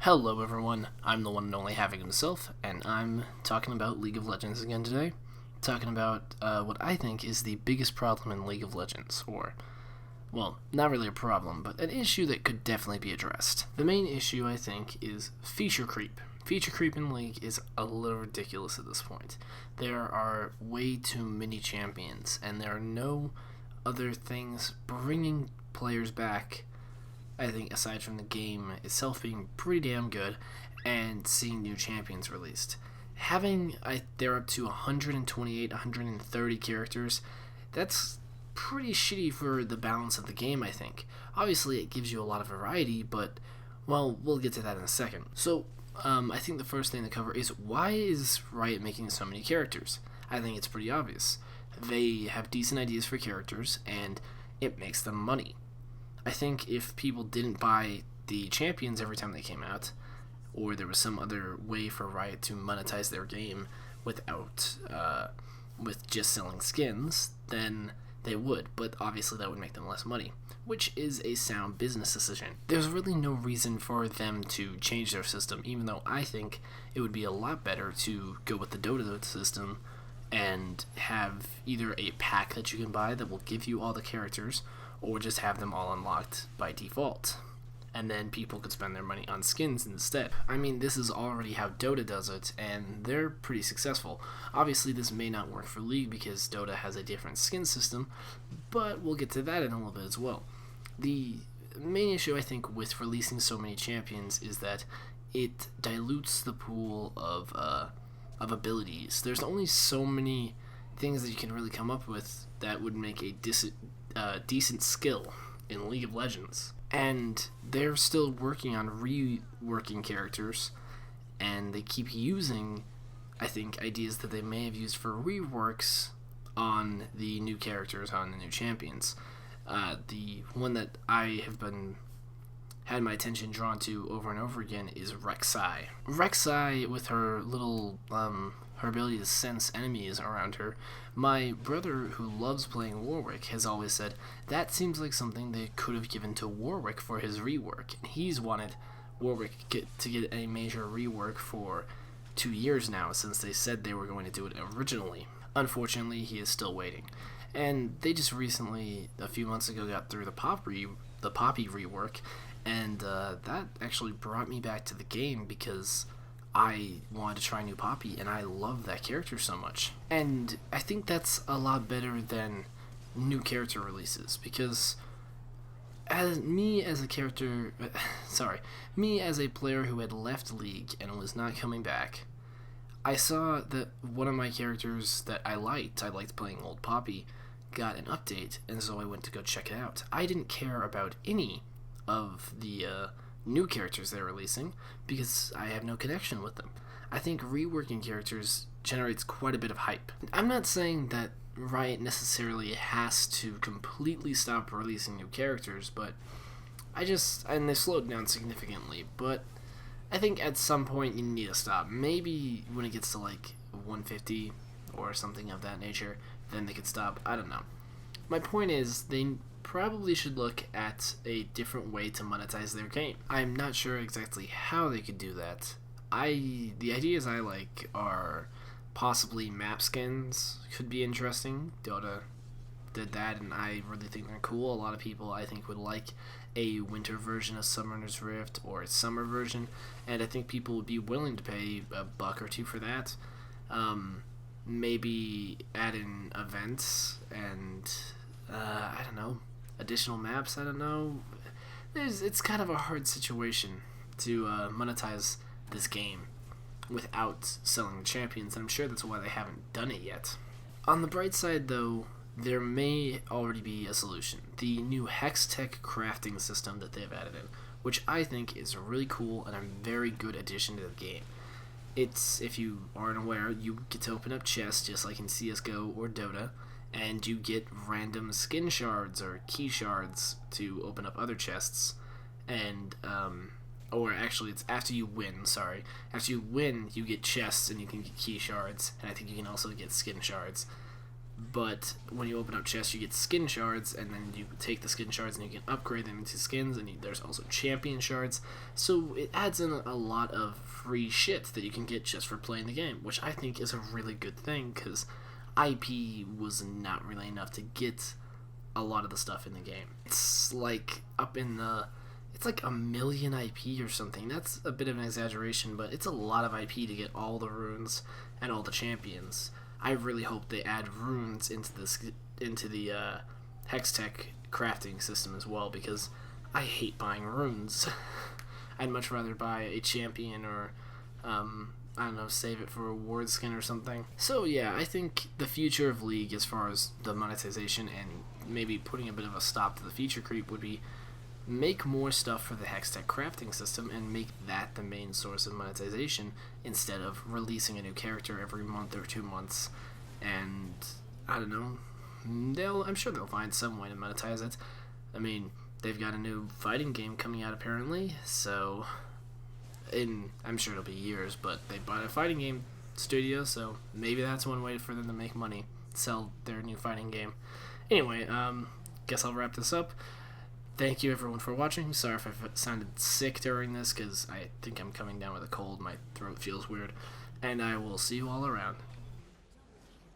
Hello everyone, I'm the one and only Havoc himself, and I'm talking about League of Legends again today. Talking about what I think is the biggest problem in League of Legends, or, well, not really a problem, but an issue that could definitely be addressed. The main issue, I think, is feature creep. Feature creep in League is a little ridiculous at this point. There are way too many champions, and there are no other things bringing players back. I think aside from the game itself being pretty damn good and seeing new champions released. They're up to 128, 130 characters. That's pretty shitty for the balance of the game, I think. Obviously, it gives you a lot of variety, but, well, we'll get to that in a second. So, I think the first thing to cover is why is Riot making so many characters? I think it's pretty obvious. They have decent ideas for characters, and it makes them money. I think if people didn't buy the champions every time they came out, or there was some other way for Riot to monetize their game without, with just selling skins, then they would. But obviously that would make them less money, which is a sound business decision. There's really no reason for them to change their system, even though I think it would be a lot better to go with the Dota system and have either a pack that you can buy that will give you all the characters, or just have them all unlocked by default. And then people could spend their money on skins instead. I mean, this is already how Dota does it, and they're pretty successful. Obviously, this may not work for League because Dota has a different skin system, but we'll get to that in a little bit as well. The main issue, I think, with releasing so many champions is that it dilutes the pool of abilities. There's only so many things that you can really come up with that would make a decent skill in League of Legends. And they're still working on reworking characters, and they keep using, I think, ideas that they may have used for reworks on the new characters, on the new champions. The one that I have had my attention drawn to over and over again is Rek'Sai. Rek'Sai, with her little her ability to sense enemies around her. My brother, who loves playing Warwick, has always said that seems like something they could have given to Warwick for his rework. And he's wanted Warwick to get a major rework for 2 years now, since they said they were going to do it originally. Unfortunately, he is still waiting. And they just recently, a few months ago, got through the Poppy rework, and that actually brought me back to the game because I wanted to try new Poppy, and I love that character so much. And I think that's a lot better than new character releases, because me as a player who had left League and was not coming back, I saw that one of my characters that I liked playing old Poppy, got an update, and so I went to go check it out. I didn't care about any of the new characters they're releasing because I have no connection with them. I think reworking characters generates quite a bit of hype. I'm not saying that Riot necessarily has to completely stop releasing new characters, but and they slowed down significantly, but I think at some point you need to stop. Maybe when it gets to like 150 or something of that nature, then they could stop. I don't know. My point is, they probably should look at a different way to monetize their game. I'm not sure exactly how they could do that. The ideas I like are possibly map skins could be interesting. Dota did that, and I really think they're cool. A lot of people, I think, would like a winter version of Summoner's Rift or a summer version, and I think people would be willing to pay $1 or $2 for that. Maybe add in events and I don't know, additional maps. I don't know. It's kind of a hard situation to monetize this game without selling champions, and I'm sure that's why they haven't done it yet. On the bright side, though, there may already be a solution. The new Hextech crafting system that they've added in, which I think is really cool and a very good addition to the game. It's, if you aren't aware, you get to open up chests just like in CSGO or Dota, and you get random skin shards or key shards to open up other chests, and or actually it's after you win, you get chests and you can get key shards, and I think you can also get skin shards. But when you open up chests, you get skin shards, and then you take the skin shards and you can upgrade them into skins, and there's also champion shards. So it adds in a lot of free shit that you can get just for playing the game, which I think is a really good thing, because IP was not really enough to get a lot of the stuff in the game. It's like it's like a million IP or something. That's a bit of an exaggeration, but it's a lot of IP to get all the runes and all the champions. I really hope they add runes into the Hextech crafting system as well, because I hate buying runes. I'd much rather buy a champion or I don't know, save it for a ward skin or something. So yeah, I think the future of League as far as the monetization and maybe putting a bit of a stop to the feature creep would be make more stuff for the Hextech crafting system and make that the main source of monetization instead of releasing a new character every month or 2 months. And I don't know, I'm sure they'll find some way to monetize it. I mean, they've got a new fighting game coming out apparently, so I'm sure it'll be years, but they bought a fighting game studio, so maybe that's one way for them to make money, sell their new fighting game. Anyway, guess I'll wrap this up. Thank you everyone for watching. Sorry if I sounded sick during this, because I think I'm coming down with a cold. My throat feels weird. And I will see you all around.